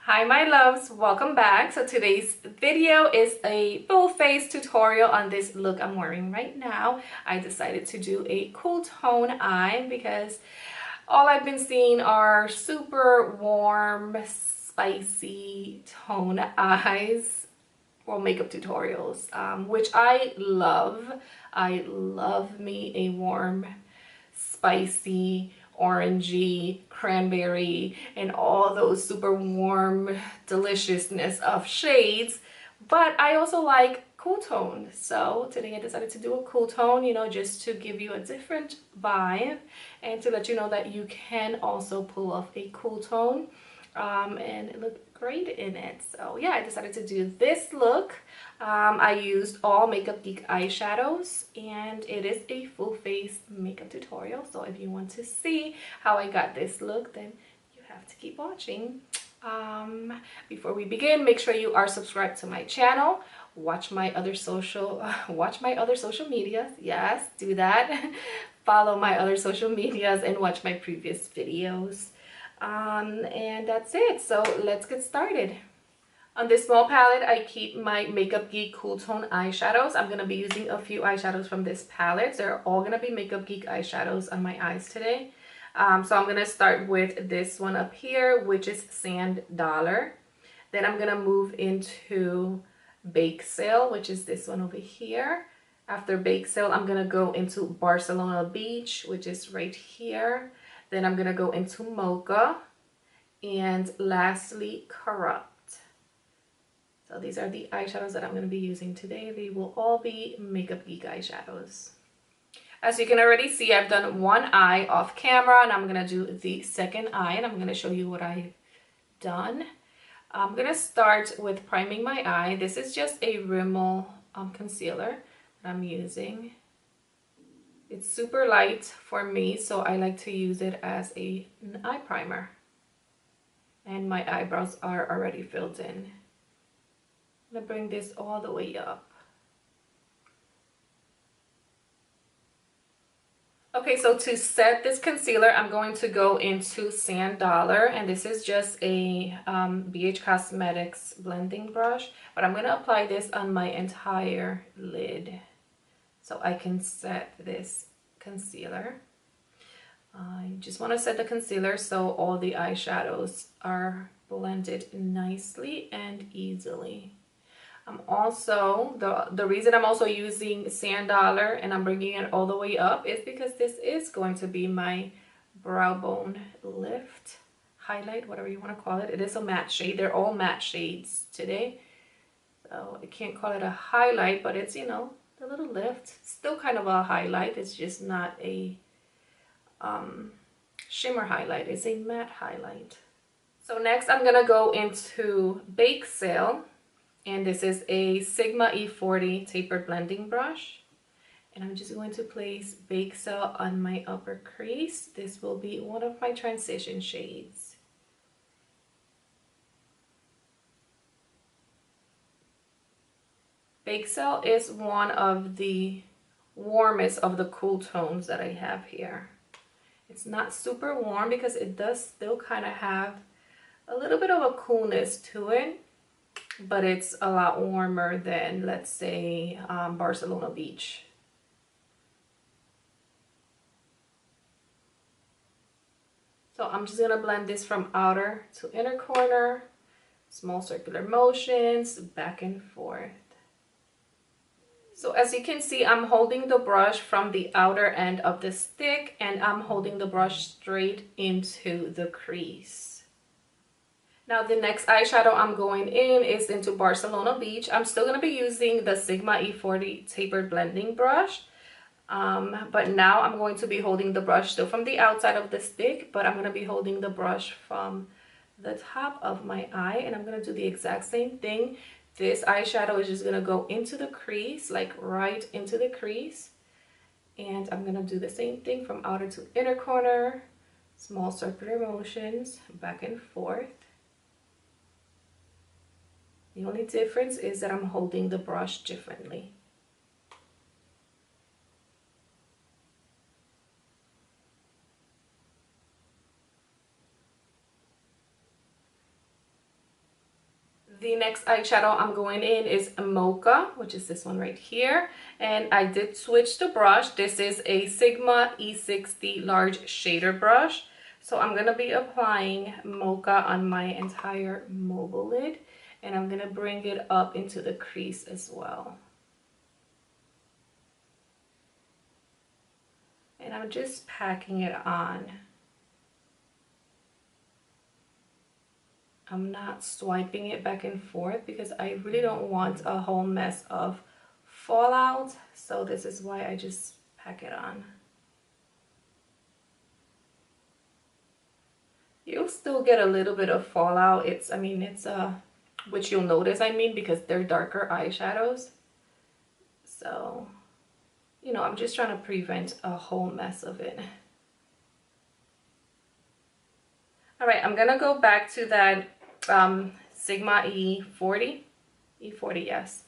Hi my loves, welcome back. So today's video is a full face tutorial on this look I'm wearing right now. I decided to do a cool tone eye because all I've been seeing are super warm, spicy tone eyes or makeup tutorials, which I love. I love me a warm, spicy, orangey, cranberry, and all those super warm deliciousness of shades. But I also like cool tone. So today I decided to do a cool tone, you know, just to give you a different vibe and to let you know that you can also pull off a cool tone and look great in it. So yeah, I decided to do this look. I used all Makeup Geek eyeshadows and it is a full face makeup tutorial. So if you want to see how I got this look, then you have to keep watching. Before we begin, make sure you are subscribed to my channel. Watch my other social medias. Yes, do that. Follow my other social medias and watch my previous videos. And that's it. So let's get started. On this small palette, I keep my Makeup Geek Cool Tone eyeshadows. I'm going to be using a few eyeshadows from this palette. They're all going to be Makeup Geek eyeshadows on my eyes today. So I'm going to start with this one up here, which is Sand Dollar. Then I'm going to move into Bake Sale, which is this one over here. After Bake Sale, I'm going to go into Barcelona Beach, which is right here. Then I'm going to go into Mocha. And lastly, Corrupt. So these are the eyeshadows that I'm going to be using today. They will all be Makeup Geek eyeshadows. As you can already see, I've done one eye off camera and I'm going to do the second eye and I'm going to show you what I've done. I'm going to start with priming my eye. This is just a Rimmel concealer that I'm using. It's super light for me, so I like to use it as an eye primer. And my eyebrows are already filled in. I'm going to bring this all the way up. Okay, so to set this concealer, I'm going to go into Sand Dollar, and this is just a BH Cosmetics blending brush, but I'm going to apply this on my entire lid so I can set this concealer. I just want to set the concealer so all the eyeshadows are blended nicely and easily. I'm also, the reason I'm also using Sand Dollar and I'm bringing it all the way up is because this is going to be my brow bone lift, highlight, whatever you want to call it. It is a matte shade. They're all matte shades today. So I can't call it a highlight, but it's, you know, a little lift. Still kind of a highlight. It's just not a shimmer highlight. It's a matte highlight. So next I'm going to go into Bake Sale. And this is a Sigma E40 tapered blending brush. And I'm just going to place Bake Sale on my upper crease. This will be one of my transition shades. Bake Sale is one of the warmest of the cool tones that I have here. It's not super warm because it does still kind of have a little bit of a coolness to it. But it's a lot warmer than, let's say, Barcelona Beach. So I'm just going to blend this from outer to inner corner, small circular motions, back and forth. So as you can see, I'm holding the brush from the outer end of the stick and I'm holding the brush straight into the crease. Now the next eyeshadow I'm going in is into Barcelona Beach. I'm still going to be using the Sigma E40 tapered blending brush. But now I'm going to be holding the brush still from the outside of the stick, but I'm going to be holding the brush from the top of my eye and I'm going to do the exact same thing. This eyeshadow is just going to go into the crease, like right into the crease. And I'm going to do the same thing from outer to inner corner, small circular motions, back and forth. The only difference is that I'm holding the brush differently. The next eyeshadow I'm going in is Mocha, which is this one right here. And I did switch the brush. This is a Sigma E60 large shader brush. So I'm going to be applying Mocha on my entire mobile lid. And I'm going to bring it up into the crease as well. And I'm just packing it on. I'm not swiping it back and forth because I really don't want a whole mess of fallout. So this is why I just pack it on. You'll still get a little bit of fallout. Which you'll notice, because they're darker eyeshadows. So, I'm just trying to prevent a whole mess of it. All right, I'm gonna go back to that Sigma E40, yes,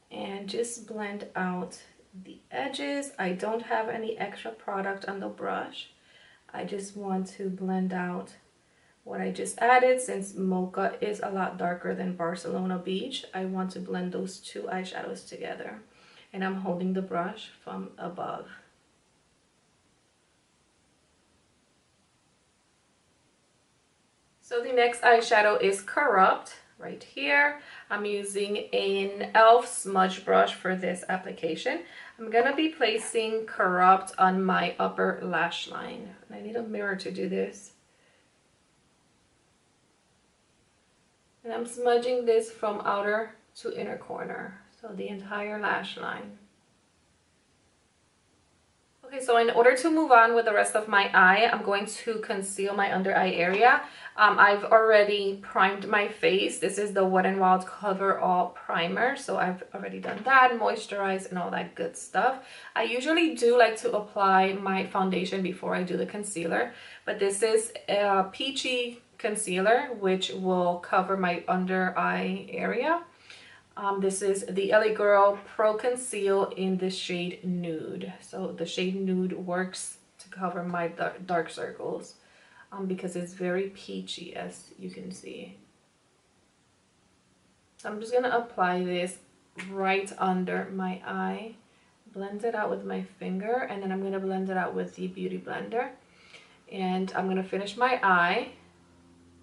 and just blend out the edges. I don't have any extra product on the brush. I just want to blend out what I just added. Since Mocha is a lot darker than Barcelona Beach, I want to blend those two eyeshadows together. And I'm holding the brush from above. So the next eyeshadow is Corrupt right here. I'm using an e.l.f. smudge brush for this application. I'm gonna be placing Corrupt on my upper lash line. I need a mirror to do this. And I'm smudging this from outer to inner corner, so the entire lash line. Okay, so in order to move on with the rest of my eye, I'm going to conceal my under eye area. I've already primed my face. This is the Wet n Wild Cover All Primer, so I've already done that, moisturized and all that good stuff. I usually do like to apply my foundation before I do the concealer, but this is a peachy concealer which will cover my under eye area. This is the LA Girl Pro Conceal in the shade Nude. So the shade Nude works to cover my dark circles because it's very peachy, as you can see. So I'm just going to apply this right under my eye, blend it out with my finger, and then I'm going to blend it out with the Beauty Blender. And I'm going to finish my eye,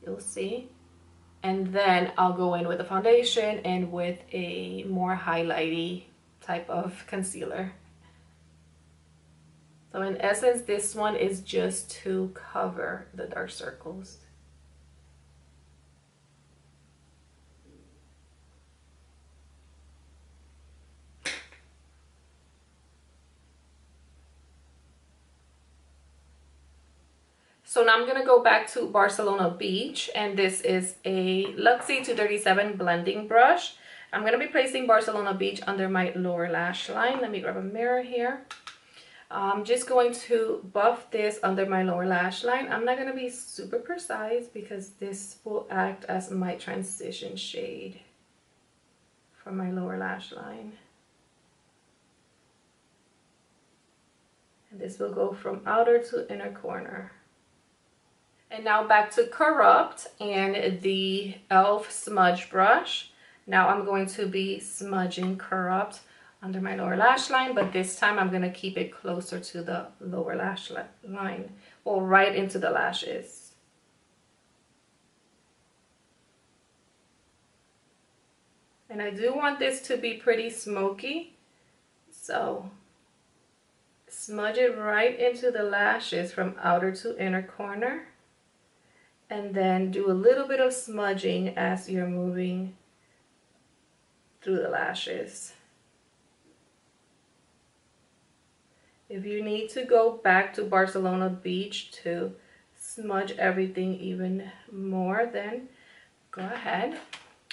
you'll see. And then I'll go in with a foundation and with a more highlighty type of concealer. So in essence, this one is just to cover the dark circles. So now I'm going to go back to Barcelona Beach, and this is a Luxie 237 blending brush. I'm going to be placing Barcelona Beach under my lower lash line. Let me grab a mirror here. I'm just going to buff this under my lower lash line. I'm not going to be super precise because this will act as my transition shade for my lower lash line. And this will go from outer to inner corner. And now back to Corrupt and the e.l.f. smudge brush. Now I'm going to be smudging Corrupt under my lower lash line, but this time I'm going to keep it closer to the lower lash line, or right into the lashes. And I do want this to be pretty smoky, so smudge it right into the lashes from outer to inner corner. And then do a little bit of smudging as you're moving through the lashes. If you need to go back to Barcelona Beach to smudge everything even more, then go ahead.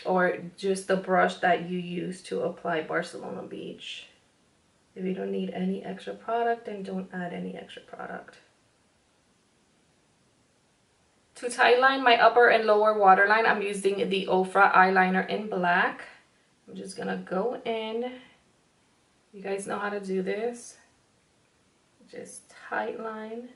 Or just the brush that you use to apply Barcelona Beach. If you don't need any extra product, then don't add any extra product. To tightline my upper and lower waterline, I'm using the Ofra eyeliner in black. I'm just gonna go in. You guys know how to do this. Just tightline.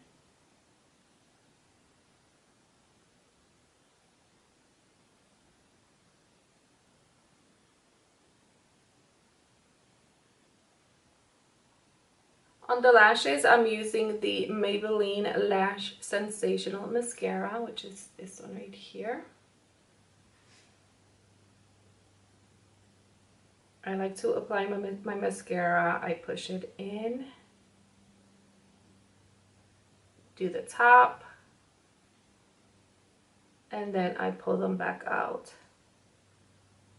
On the lashes, I'm using the Maybelline Lash Sensational Mascara, which is this one right here. I like to apply my mascara. I push it in, do the top, and then I pull them back out.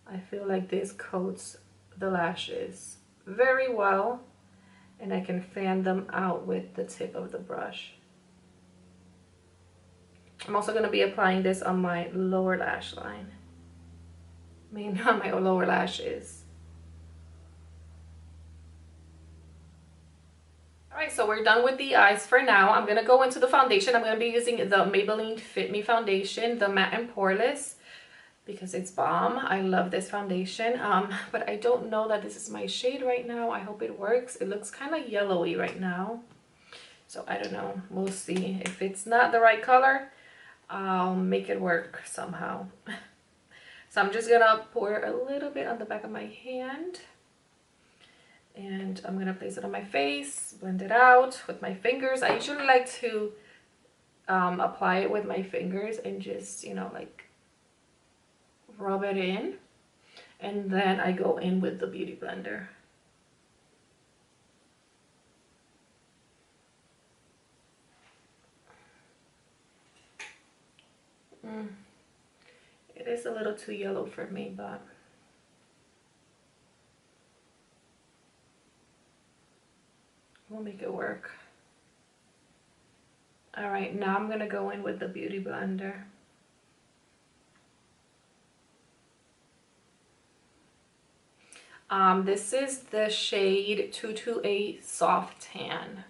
I feel like this coats the lashes very well, and I can fan them out with the tip of the brush. I'm also going to be applying this on my lower lash line. I mean, on my lower lashes. Alright, so we're done with the eyes for now. I'm going to go into the foundation. I'm going to be using the Maybelline Fit Me foundation, the matte and poreless, because it's bomb. I love this foundation, but I don't know that this is my shade right now. I hope it works. It looks kind of yellowy right now, so I don't know. We'll see. If it's not the right color, I'll make it work somehow. So I'm just gonna pour a little bit on the back of my hand, and I'm gonna place it on my face, blend it out with my fingers. I usually like to apply it with my fingers and just, you know, like rub it in, and then I go in with the beauty blender. It is a little too yellow for me, but we'll make it work. All right, now I'm gonna go in with the beauty blender. This is the shade 228 Soft Tan.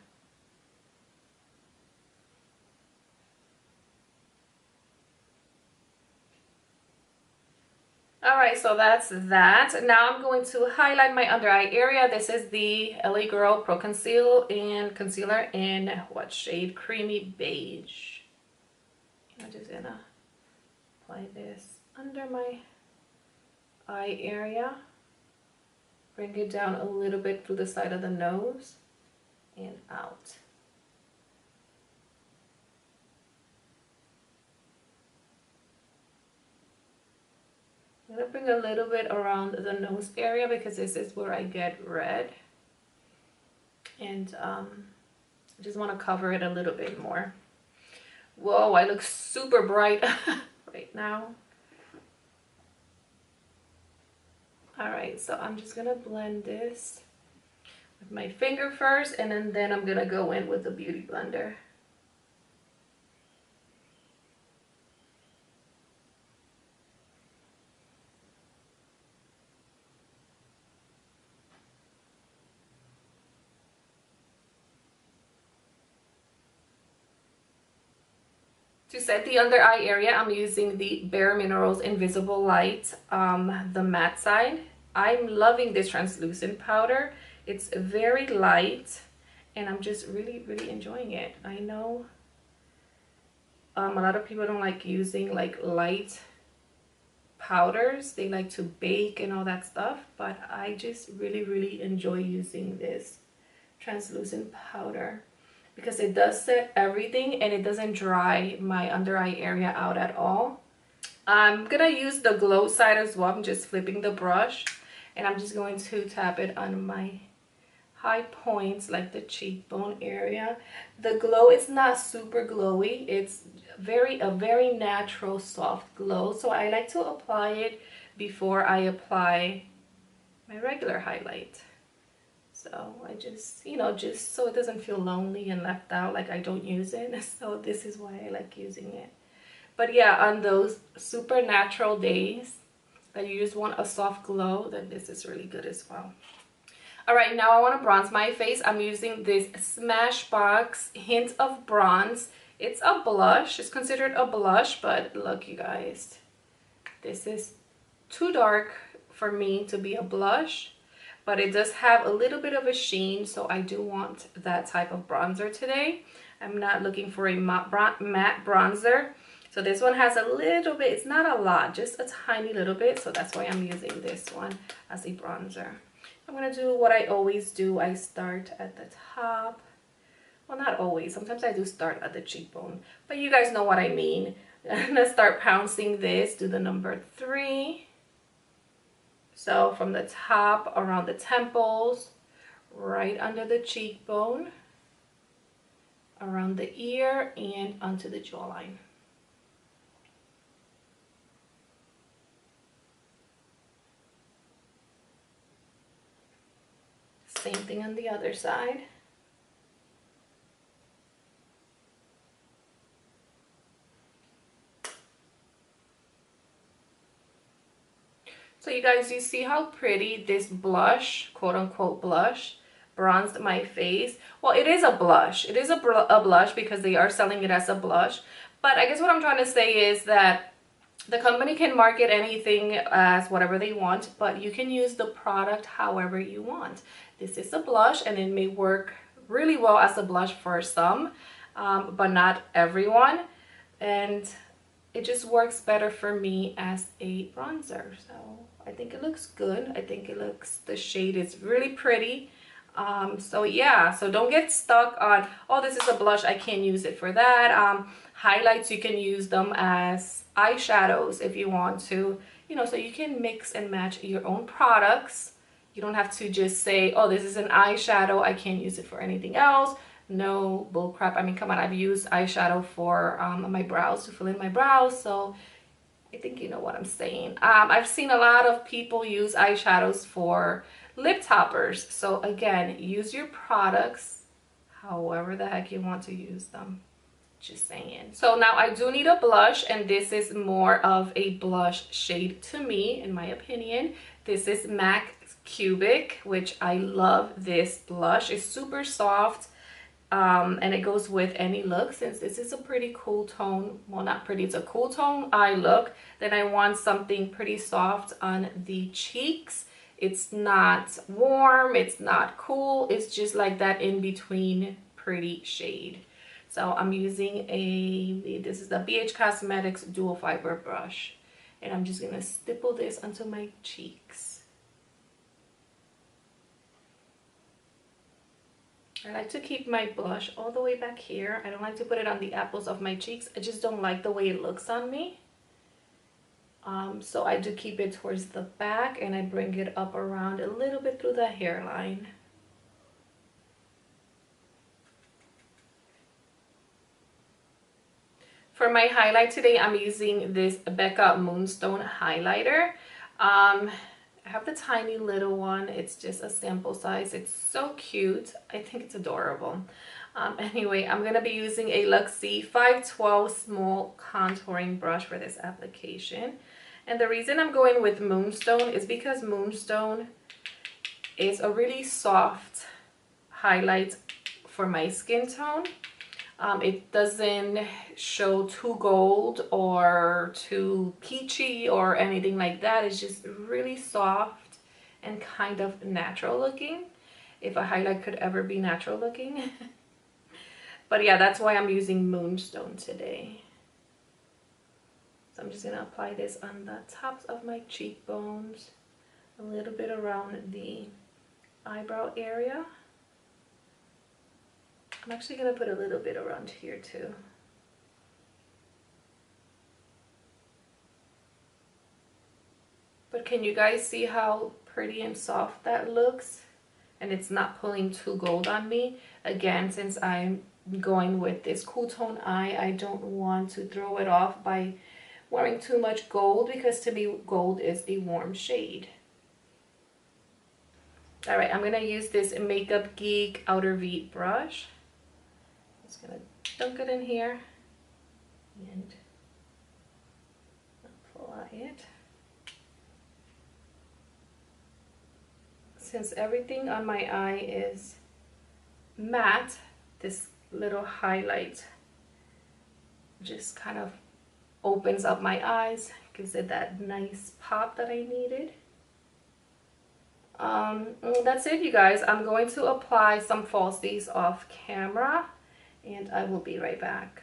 Alright, so that's that. Now I'm going to highlight my under eye area. This is the LA Girl Pro Conceal and Concealer in what shade? Creamy Beige. I'm just gonna apply this under my eye area. Bring it down a little bit through the side of the nose and out. I'm gonna bring a little bit around the nose area because this is where I get red, and I just want to cover it a little bit more. Whoa, I look super bright right now. Alright, so I'm just gonna blend this with my finger first, and then I'm gonna go in with the beauty blender. To set the under eye area, I'm using the Bare Minerals Invisible Light, the matte side. I'm loving this translucent powder. It's very light, and I'm just really enjoying it. I know a lot of people don't like using like light powders. They like to bake and all that stuff, but I just really enjoy using this translucent powder, because it does set everything and it doesn't dry my under eye area out at all. I'm gonna use the glow side as well. I'm just flipping the brush, and I'm just going to tap it on my high points, like the cheekbone area. The glow is not super glowy. It's a very natural soft glow, so I like to apply it before I apply my regular highlight. So I just, you know, just so it doesn't feel lonely and left out, like I don't use it. So this is why I like using it. But yeah, on those super natural days that you just want a soft glow, then this is really good as well. All right, now I want to bronze my face. I'm using this Smashbox Hint of Bronze. It's a blush. It's considered a blush, but look, you guys, this is too dark for me to be a blush. But it does have a little bit of a sheen, so I do want that type of bronzer today. I'm not looking for a matte bronzer. So this one has a little bit, it's not a lot, just a tiny little bit. So that's why I'm using this one as a bronzer. I'm gonna do what I always do. I start at the top. Well, not always. Sometimes I do start at the cheekbone, but you guys know what I mean. I'm gonna start pouncing this, do the number 3. So from the top around the temples, right under the cheekbone, around the ear, and onto the jawline. Same thing on the other side. So you guys, you see how pretty this blush, quote unquote blush, bronzed my face? Well, it is a blush. It is a blush because they are selling it as a blush. But I guess what I'm trying to say is that the company can market anything as whatever they want, but you can use the product however you want. This is a blush and it may work really well as a blush for some, but not everyone. And it just works better for me as a bronzer. So I think it looks good. I think it looks, the shade is really pretty. So yeah, so don't get stuck on, oh, this is a blush, I can't use it for that. Highlights, you can use them as eyeshadows if you want to, you know, so you can mix and match your own products. You don't have to just say, oh, this is an eyeshadow, I can't use it for anything else. No bull crap. I mean, come on, I've used eyeshadow for my brows, to fill in my brows, so I think you know what I'm saying. I've seen a lot of people use eyeshadows for lip toppers. So again, use your products however the heck you want to use them. Just saying. So now I do need a blush, and this is more of a blush shade to me, in my opinion. This is MAC Cubic, which I love this blush. It's super soft. And it goes with any look. Since this is a pretty cool tone, well, not pretty, it's a cool tone eye look, then I want something pretty soft on the cheeks. It's not warm, it's not cool, it's just like that in between pretty shade. So I'm using this is the BH Cosmetics dual fiber brush, and I'm just gonna stipple this onto my cheeks. I like to keep my blush all the way back here. I don't like to put it on the apples of my cheeks. I just don't like the way it looks on me. So I do keep it towards the back, and I bring it up around a little bit through the hairline. For my highlight today, I'm using this Becca Moonstone highlighter. I have the tiny little one. It's just a sample size. It's so cute. I think it's adorable. Anyway, I'm going to be using a Luxie 512 small contouring brush for this application. And the reason I'm going with Moonstone is because Moonstone is a really soft highlight for my skin tone. It doesn't show too gold or too peachy or anything like that. It's just really soft and kind of natural looking, if a highlight could ever be natural looking. But yeah, that's why I'm using Moonstone today. So I'm just going to apply this on the tops of my cheekbones, a little bit around the eyebrow area. I'm actually going to put a little bit around here too. But can you guys see how pretty and soft that looks? And it's not pulling too gold on me. Again, since I'm going with this cool tone eye, I don't want to throw it off by wearing too much gold, because to me gold is a warm shade. All right, I'm going to use this Makeup Geek Outer V brush. Just gonna dunk it in here and apply it. Since everything on my eye is matte, this little highlight just kind of opens up my eyes, gives it that nice pop that I needed. That's it, you guys. I'm going to apply some falsies off camera, and I will be right back.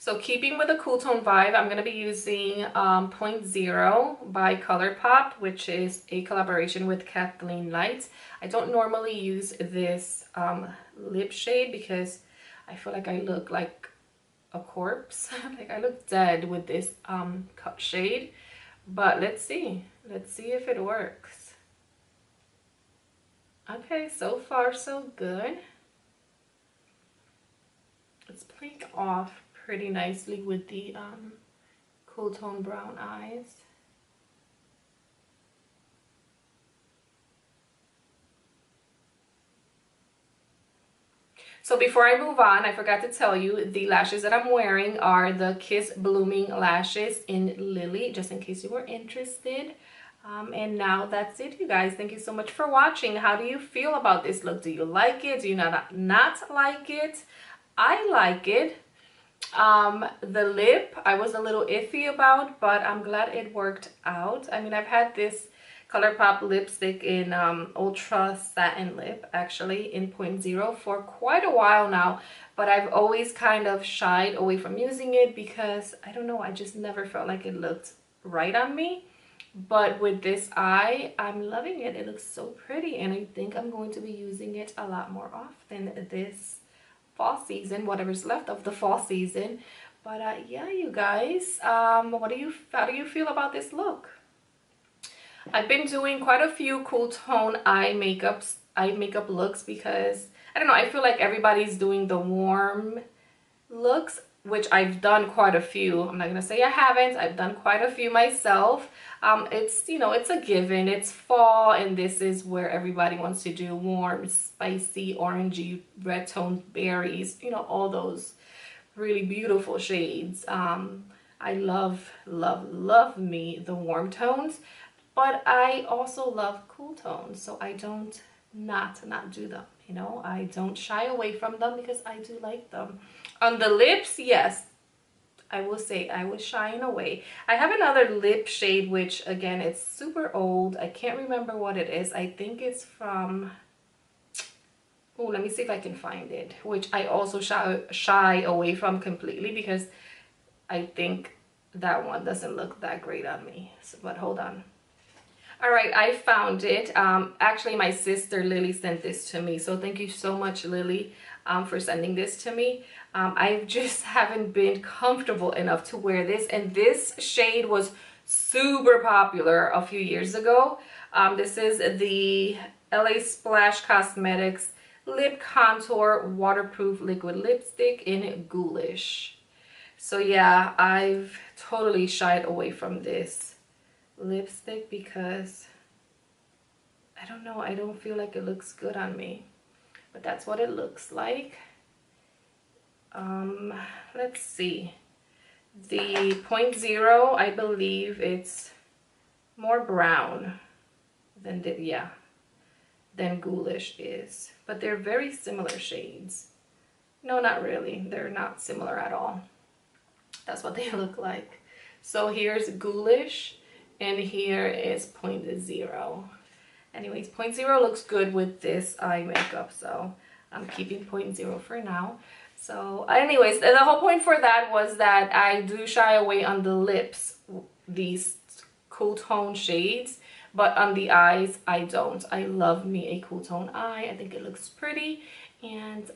So keeping with the cool tone vibe, I'm going to be using Point Zero by ColourPop, which is a collaboration with Kathleen Light. I don't normally use this lip shade because I feel like I look like a corpse. Like I look dead with this cut shade. But let's see if it works. Okay, so far so good. It's playing off pretty nicely with the cool tone brown eyes. So before I move on, I forgot to tell you the lashes that I'm wearing are the Kiss Blooming lashes in Lily, just in case you were interested. And now that's it, you guys. Thank you so much for watching. How do you feel about this look? Do you like it? Do you not like it? I like it. The lip I was a little iffy about, but I'm glad it worked out. I mean, I've had this ColourPop lipstick in Ultra Satin Lip, actually in Point Zero for quite a while now, but I've always kind of shied away from using it because I don't know, I just never felt like it looked right on me. But with this eye, I'm loving it. It looks so pretty, and I think I'm going to be using it a lot more often this fall season, whatever's left of the fall season. But yeah, you guys, how do you feel about this look? I've been doing quite a few cool tone eye makeup looks because I don't know, I feel like everybody's doing the warm looks, which I've done quite a few. I'm not gonna say I haven't. I've done quite a few myself. It's, you know, it's a given. It's fall, and this is where everybody wants to do warm, spicy, orangey, red toned berries, you know, all those really beautiful shades. I love me the warm tones, but I also love cool tones, so I don't not do them, you know. I don't shy away from them because I do like them. On the lips, yes, I will say I was shying away. I have another lip shade, which again, it's super old. I can't remember what it is. I think it's from, oh, let me see if I can find it, which I also shy away from completely because I think that one doesn't look that great on me. So, but hold on. All right, I found it. Actually, my sister Lily sent this to me, so thank you so much, Lily, for sending this to me. I just haven't been comfortable enough to wear this, and this shade was super popular a few years ago. This is the LA Splash Cosmetics Lip Contour Waterproof Liquid Lipstick in Ghoulish. So yeah, I've totally shied away from this lipstick because I don't know, I don't feel like it looks good on me, but that's what it looks like. Let's see, the Point Zero, I believe it's more brown than than Ghoulish is, but they're very similar shades. No, not really, they're not similar at all. That's what they look like. So here's Ghoulish, and here is Point Zero. Anyways, Point Zero looks good with this eye makeup, so I'm keeping Point Zero for now. So anyways, the whole point for that was that I do shy away on the lips, these cool tone shades, but on the eyes, I don't. I love me a cool tone eye. I think it looks pretty, and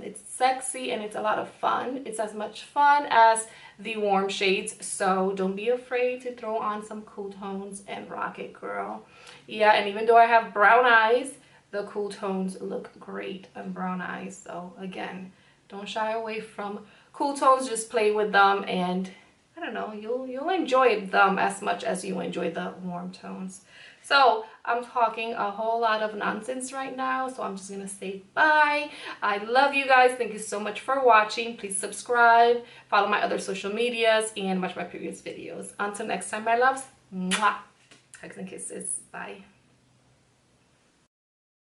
it's sexy, and it's a lot of fun. It's as much fun as the warm shades, so don't be afraid to throw on some cool tones and rock it, girl. Yeah, and even though I have brown eyes, the cool tones look great on brown eyes. So again, don't shy away from cool tones, just play with them, and I don't know, you'll enjoy them as much as you enjoy the warm tones. So I'm talking a whole lot of nonsense right now, so I'm just gonna say bye. I love you guys. Thank you so much for watching. Please subscribe, follow my other social medias, and watch my previous videos. Until next time, my loves, mwah, hugs and kisses. Bye.